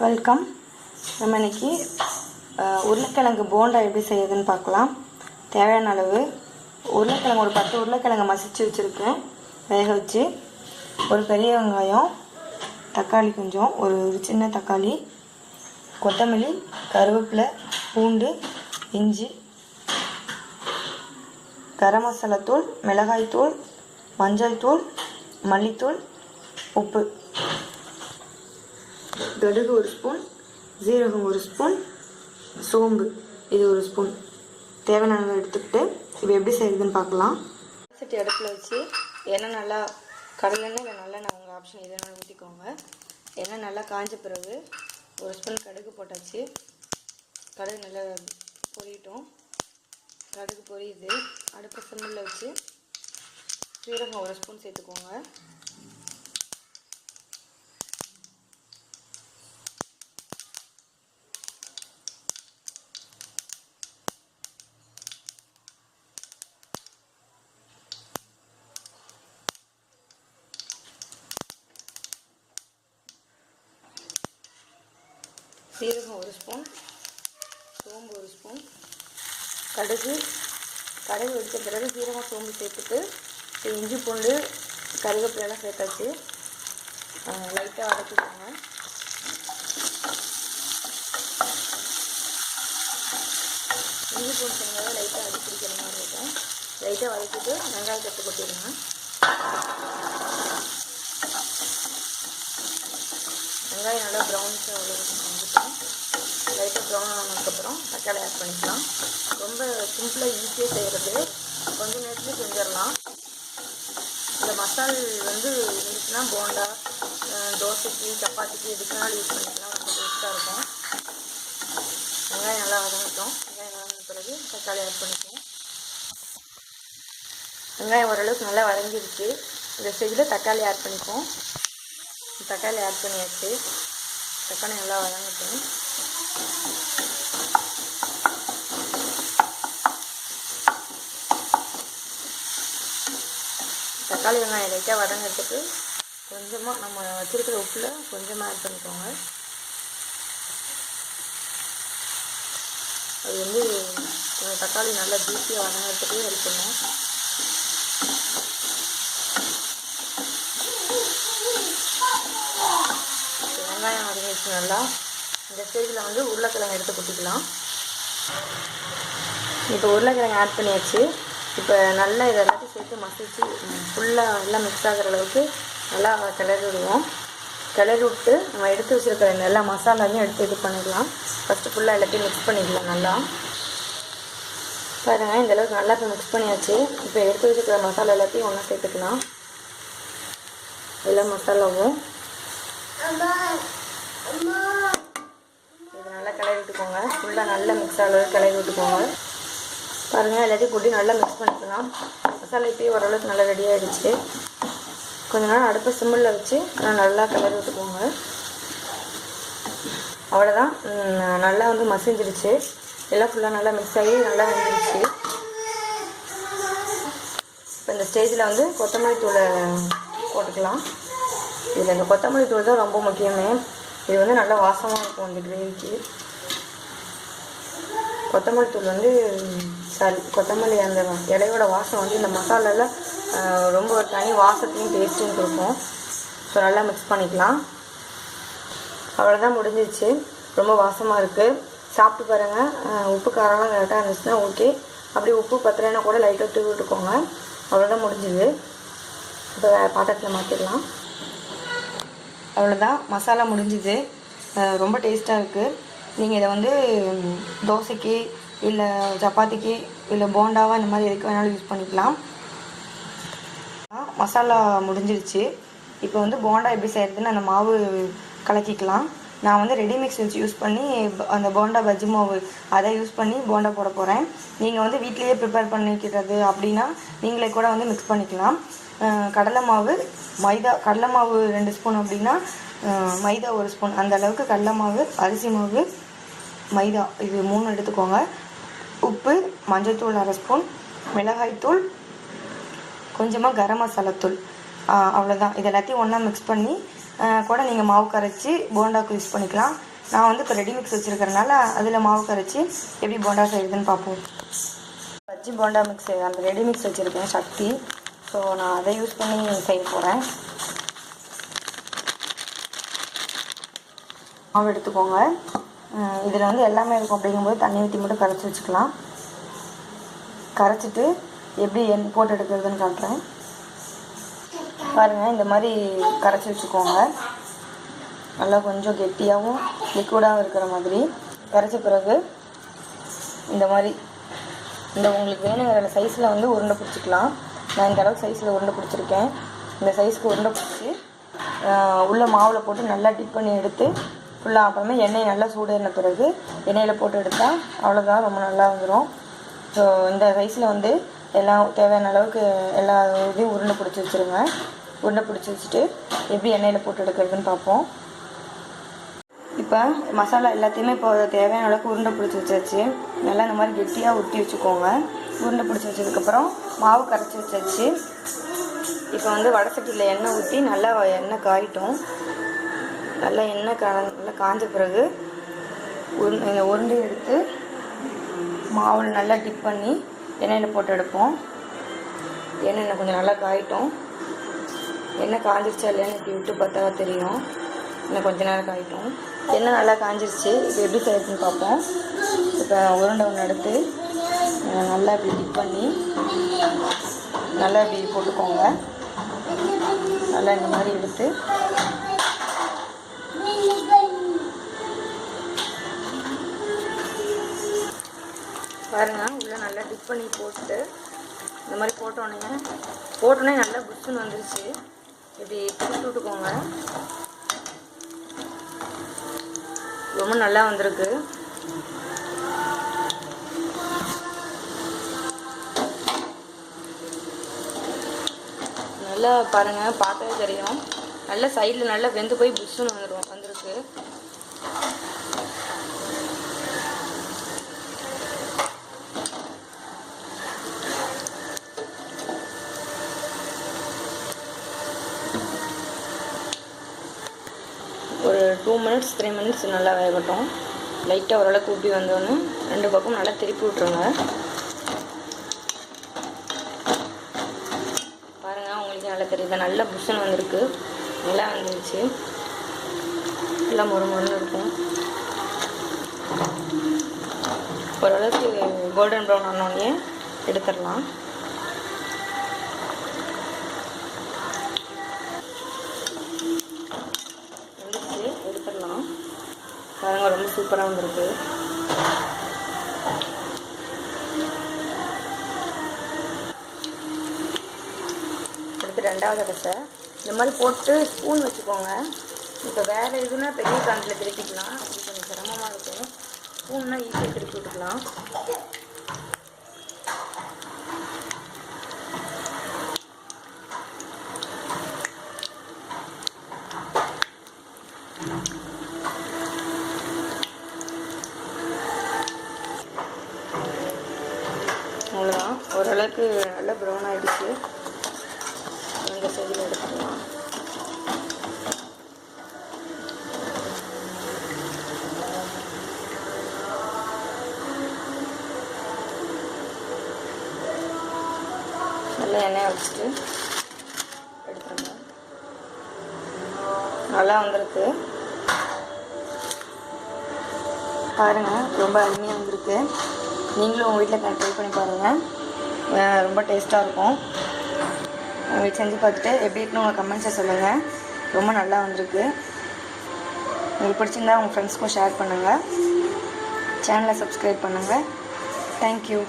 Welcome. நம்ம இன்றைக்கி உருளைக்கிழங்கு போண்டா எப்படி செய்யுதுன்னு பார்க்கலாம். தேவையான அளவு உருளைக்கிழங்கு ஒரு 10 உருளைக்கிழங்கு மசிச்சு வச்சுருக்கேன், வேக வச்சு. ஒரு பெரிய வெங்காயம், தக்காளி கொஞ்சம், ஒரு சின்ன தக்காளி, கொத்தமல்லி, கருவேப்பிலை, பூண்டு, இஞ்சி, கரம் மசாலா தூள், மிளகாய் தூள், மஞ்சள் தூள், மல்லித்தூள், உப்பு, கடுகு ஒரு ஸ்பூன், ஜீரகம் ஒரு ஸ்பூன், சோம்பு இது ஒரு ஸ்பூன். தேவையான அளவு எடுத்துக்கிட்டு இப்போ எப்படி செய்யுதுன்னு பார்க்கலாம். சட்டி அடுப்பில் வச்சு எண்ணெய் நல்லா கடலெண்ணெய் இல்லை நல்லெண்ணெய் உங்கள் ஆப்ஷன் எதுனாலும் ஊற்றிக்கோங்க. எண்ணெய் நல்லா காஞ்ச பிறகு ஒரு ஸ்பூன் கடுகு போட்டாச்சு. கடுகு நல்லா பொரியட்டும். கடுகு பொரியுது. அடுப்பை சிம்மில் வச்சு ஜீரகம் ஒரு ஸ்பூன் சேர்த்துக்கோங்க. சீரகம் ஒரு ஸ்பூன், சோம்பு ஒரு ஸ்பூன், கடுகு வெடித்த பிறகு சீரகம் சோம்பு சேர்த்துட்டு இஞ்சி பூண்டு கருவேப்பிலையெல்லாம் சேர்த்தாச்சு. லைட்டாக வதக்கிக்கோங்க. இஞ்சி பூண்டு சேர்ந்ததை லைட்டாக அடிப்பிடிக்கிற மாதிரி இருக்கும். லைட்டாக வதக்கிட்டு வெங்காயத்தை எடுத்து கொட்டிடுங்க. வெங்காயம் நல்லா ப்ரௌனிஷாக வந்துட்டோம். லைட்டாக ப்ரௌன் ஆனதுக்கப்புறம் தக்காளி ஆட் பண்ணிக்கலாம். ரொம்ப சிம்பிளாக ஈஸியாக செய்கிறது, கொஞ்சம் நேரத்துலேயே செஞ்சிடலாம். இந்த மசால் இருந்துச்சுன்னா போண்டா, தோசைக்கு, சப்பாத்திக்கு எதுக்குனாலும் யூஸ் பண்ணிக்கலாம். ரொம்ப டேஸ்ட்டாக இருக்கும். வெங்காயம் நல்லா வதங்கிட்டோம். வெங்காயம் வதங்கின பிறகு தக்காளி ஆட் பண்ணிக்குவோம். வெங்காயம் ஓரளவுக்கு நல்லா வதங்கிடுச்சு. இந்த ஸ்டேஜில் தக்காளி ஆட் பண்ணிக்குவோம். தக்காளி ஆட் பண்ணியாச்சு. தக்காளி நல்லா வதங்கட்டும். தக்காளி வெங்காயம் லைட்டாக வதங்கிறதுக்கு கொஞ்சமாக நம்ம வச்சுருக்கிற உப்பில் கொஞ்சமாக ஆட் பண்ணிக்கோங்க. அது தக்காளி நல்லா ஜூஸியாக வதங்கிறதுக்கு ஹெல்ப் பண்ணும். வெங்காயம் வதங்கிடுச்சு நல்லா. இந்த ஸ்டேஜில் உருளைக்கிழங்கு எடுத்து கொட்டிக்கலாம். இப்போ உருளைக்கிழங்கு ஆட் பண்ணியாச்சு. இப்போ நல்லா இதை எல்லாத்தையும் சேர்த்து மசிச்சு ஃபுல்லாக நல்லா மிக்ஸ் ஆகிற அளவுக்கு நல்லா கிளறி விடுவோம். கிளறி விட்டு நம்ம எடுத்து வச்சுருக்கிற எல்லா மசாலாவையும் எடுத்து இது பண்ணிக்கலாம். ஃபஸ்ட்டு ஃபுல்லாக எல்லாத்தையும் மிக்ஸ் பண்ணிக்கலாம். நல்லா பாருங்கள், இந்தளவுக்கு நல்லா இப்போ மிக்ஸ் பண்ணியாச்சு. இப்போ எடுத்து வச்சுருக்கிற மசாலா எல்லாத்தையும் ஒன்றா சேர்த்துக்கலாம். எல்லா மசாலாவும் இது நல்லா கிளறி விட்டுக்கோங்க. ஃபுல்லாக நல்லா மிக்ஸ் ஆகிற அளவுக்கு கிளறி விட்டுக்கோங்க. பாருங்கள், எல்லாத்தையும் கூட்டி நல்லா மிக்ஸ் பண்ணிக்கலாம். மசாலா இப்போயே ஓரளவுக்கு நல்லா ரெடி ஆகிடுச்சு. கொஞ்ச நேரம் அடுப்பை சிம்மில் வச்சு நல்லா கிளறி விட்டுக்கோங்க. அவ்வளோதான், நல்லா மசிஞ்சிடுச்சு. எல்லாம் ஃபுல்லாக நல்லா மிக்ஸ் ஆகி நல்லா வந்துடுச்சு. இப்போ இந்த ஸ்டேஜில் கொத்தமல்லி தூளை போட்டுக்கலாம். இதில் இந்த கொத்தமல்லி தூள் தான் ரொம்ப முக்கியமே. இது நல்லா வாசமாக இருக்கும் இந்த கிரேவிக்கு. கொத்தமல்லி தூள் கொத்தமல்லி அந்த இலையோட வாசம் இந்த மசாலாவில் ரொம்ப ஒரு தனி வாசத்தையும் டேஸ்ட்டும் கொடுக்கும். ஸோ நல்லா மிக்ஸ் பண்ணிக்கலாம். அவ்வளோதான், முடிஞ்சிச்சு. ரொம்ப வாசமாக இருக்குது. சாப்பிட்டு பாருங்கள். உப்பு காரம்லாம் கரெக்டாக இருந்துச்சுன்னா ஓகே. அப்படி உப்பு பத்தலைன்னா கூட லைட்டாக தூவி விட்டுக்கோங்க. அவ்வளோதான், முடிஞ்சுது. இப்போ பாத்திரத்தில் மாற்றிடலாம். அவ்வளோதான், மசாலா முடிஞ்சுது. ரொம்ப டேஸ்ட்டாக இருக்குது. நீங்கள் இதை தோசைக்கு இல்லை சப்பாத்திக்கு இல்லை போண்டாவாக இந்த மாதிரி எதுக்கு வேணாலும் யூஸ் பண்ணிக்கலாம். மசாலா முடிஞ்சிருச்சு. இப்போ போண்டா எப்படி செய்கிறதுன்னு அந்த மாவு கலக்கிக்கலாம். நான் ரெடிமிக்ஸ் வச்சு யூஸ் பண்ணி அந்த போண்டா பஜ்ஜி மாவு அதை யூஸ் பண்ணி போண்டா போட போகிறேன். நீங்கள் வீட்லேயே ப்ரிப்பேர் பண்ணிக்கிறது அப்படின்னா நீங்களே கூட மிக்ஸ் பண்ணிக்கலாம். கடலை மாவு, மைதா, கடலை மாவு 2 ஸ்பூன் அப்படின்னா மைதா 1 ஸ்பூன், அந்த அளவுக்கு கடலை மாவு, அரிசி மாவு, மைதா இது 3 எடுத்துக்கோங்க. உப்பு, மஞ்சள் தூள் 1/2 ஸ்பூன், மிளகாய் தூள், கொஞ்சமாக கரம் மசாலா தூள், அவ்வளோதான். இது எல்லாத்தையும் ஒன்றா மிக்ஸ் பண்ணி கூட நீங்கள் மாவு கரைச்சி போண்டாவுக்கு யூஸ் பண்ணிக்கலாம். நான் வந்து இப்போ ரெடி மிக்ஸ் வச்சுருக்கறனால அதில் மாவு கரைச்சி எப்படி போண்டா செய்யுதுன்னு பார்ப்போம். பஜ்ஜி போண்டா மிக்ஸ் அந்த ரெடி மிக்ஸ் வச்சுருக்கேன் சக்தி. ஸோ நான் அதை யூஸ் பண்ணி செய்ய போகிறேன். மாவு எடுத்துக்கோங்க. இதில் வந்து எல்லாமே இருக்கும் அப்படிங்கும்போது தண்ணி ஊற்றி மட்டும் கரைச்சி வச்சுக்கலாம். கரைச்சிட்டு எப்படி போட்டு எடுக்கிறதுன்னு காட்டுறேன் பாருங்கள். இந்த மாதிரி கரைச்சி வச்சுக்கோங்க. நல்லா கொஞ்சம் கெட்டியாகவும் லிக்விடாகவும் இருக்கிற மாதிரி கரைச்ச பிறகு இந்த மாதிரி உங்களுக்கு வேணுங்கிற சைஸில் வந்து உருண்டை பிடிச்சிக்கலாம். நான் இந்த அளவுக்கு சைஸில் உருண்டை பிடிச்சிருக்கேன். இந்த சைஸ்க்கு உருண்டை பிடிச்சி உள்ள மாவில் போட்டு நல்லா டிப் பண்ணி எடுத்து ஃபுல்லாக அப்புறமே எண்ணெய் நல்லா சூடேறின பிறகு எண்ணெயில் போட்டு எடுத்தால் அவ்வளோதான், ரொம்ப நல்லா வந்துடும். ஸோ இந்த சைஸில் வந்து எல்லாம் தேவையான அளவுக்கு எல்லா இதையும் உருண்டை பிடிச்சி வச்சுருங்க. உருண்டை பிடிச்சி வச்சுட்டு எப்படி எண்ணெயில் போட்டு எடுக்கிறதுன்னு பார்ப்போம். இப்போ மசாலா எல்லாத்தையுமே இப்போ தேவையான அளவுக்கு உருண்டை பிடிச்சி வச்சாச்சு. நல்லா இந்த மாதிரி கெட்டியாக ஊற்றி வச்சுக்கோங்க. உருண்டை பிடிச்சி வச்சதுக்கப்புறம் மாவு கரைச்சி வச்சாச்சு. இப்போ வந்து வடை சட்டியில் எண்ணெய் ஊற்றி நல்லா எண்ணெய் காயிட்டும். நல்லா எண்ணெய் நல்லா காஞ்ச பிறகு இந்த உருண்டை எடுத்து மாவில் நல்லா டிப் பண்ணி எண்ணெயில் போட்டு எடுப்போம். எண்ணெய் கொஞ்சம் நல்லா காயிட்டும். எண்ணெய் காஞ்சிருச்சா இல்லையான்னு இப்படி விட்டு பார்த்தா தெரியும். இன்னும் கொஞ்ச நேரம் காயிட்டும். எண்ணெய் நல்லா காஞ்சிருச்சு. இப்போ எப்படி செய்யறதுன்னு பார்ப்போம். இப்போ உருண்டை ஒன்று எடுத்து நல்லா இப்படி டிப் பண்ணி நல்லா இப்படி போட்டுக்கோங்க. நல்லா இந்த மாதிரி எடுத்து பாருங்கள். உள்ளே நல்லா டிப் பண்ணி போட்டு இந்த மாதிரி போட்டோன்னே நல்லா புஷ்ஷுன்னு வந்துருச்சு. இப்படி திருப்பி விட்டுக்கோங்க. ரொம்ப நல்லா வந்திருக்கு. நல்லா பாருங்கள், பார்த்தாவே தெரியும். நல்லா சைடில் நல்லா வெந்து போய் புஷ்ஷுன்னு வந்திருக்கு. ஒரு 2 மினிட்ஸ் 3 மினிட்ஸ் நல்லா வேகட்டும். லைட்டாக ஓரளவுக்கு ஊட்டி வந்தோன்னு 2 பக்கம் நல்லா திருப்பி விட்ருங்க. பாருங்கள், உங்களுக்கு நல்லா தெரியுது. நல்லா புஷ்ஷன் வந்திருக்கு. நல்லா வந்துருச்சு. நல்லா மொறுமொறுன்னு இருக்கும். ஓரளவுக்கு கோல்டன் ப்ரௌன் ஆனோடனே எடுத்துடலாம். பாருங்கள், ரொம்ப சூப்பராக வந்திருக்கு. அடுத்து 2வது அரிசி இந்த மாதிரி போட்டு ஸ்பூன் வச்சுக்கோங்க. இப்போ வேறு எதுனா பெரிய காண்டில் திருப்பிக்கலாம். அது கொஞ்சம் சிரமமாக இருக்கும். ஸ்பூன்னா ஈஸியாக திருப்பி விட்டுக்கலாம். அவ்வளோதான். ஓரளவுக்கு நல்லா ப்ரௌன் ஆகிடுச்சு. இந்த சைடில் எடுத்துக்கலாம். நல்லா எண்ணெயை வச்சுட்டு எடுத்துருங்க. நல்லா வந்திருக்கு. பாருங்கள், ரொம்ப அருமையாக வந்திருக்கு. நீங்களும் உங்கள் வீட்டில் ட்ரை பண்ணி பாருங்கள். ரொம்ப டேஸ்ட்டாக இருக்கும். உங்களுக்கு செஞ்சு பார்த்துட்டு எப்படி இருக்குன்னு உங்கள் கமெண்ட்ஸை சொல்லுங்கள். ரொம்ப நல்லா வந்திருக்கு. உங்களுக்கு பிடிச்சிருந்தா உங்கள் ஃப்ரெண்ட்ஸ்க்கும் ஷேர் பண்ணுங்கள். சேனலை சப்ஸ்கிரைப் பண்ணுங்கள். தேங்க்யூ.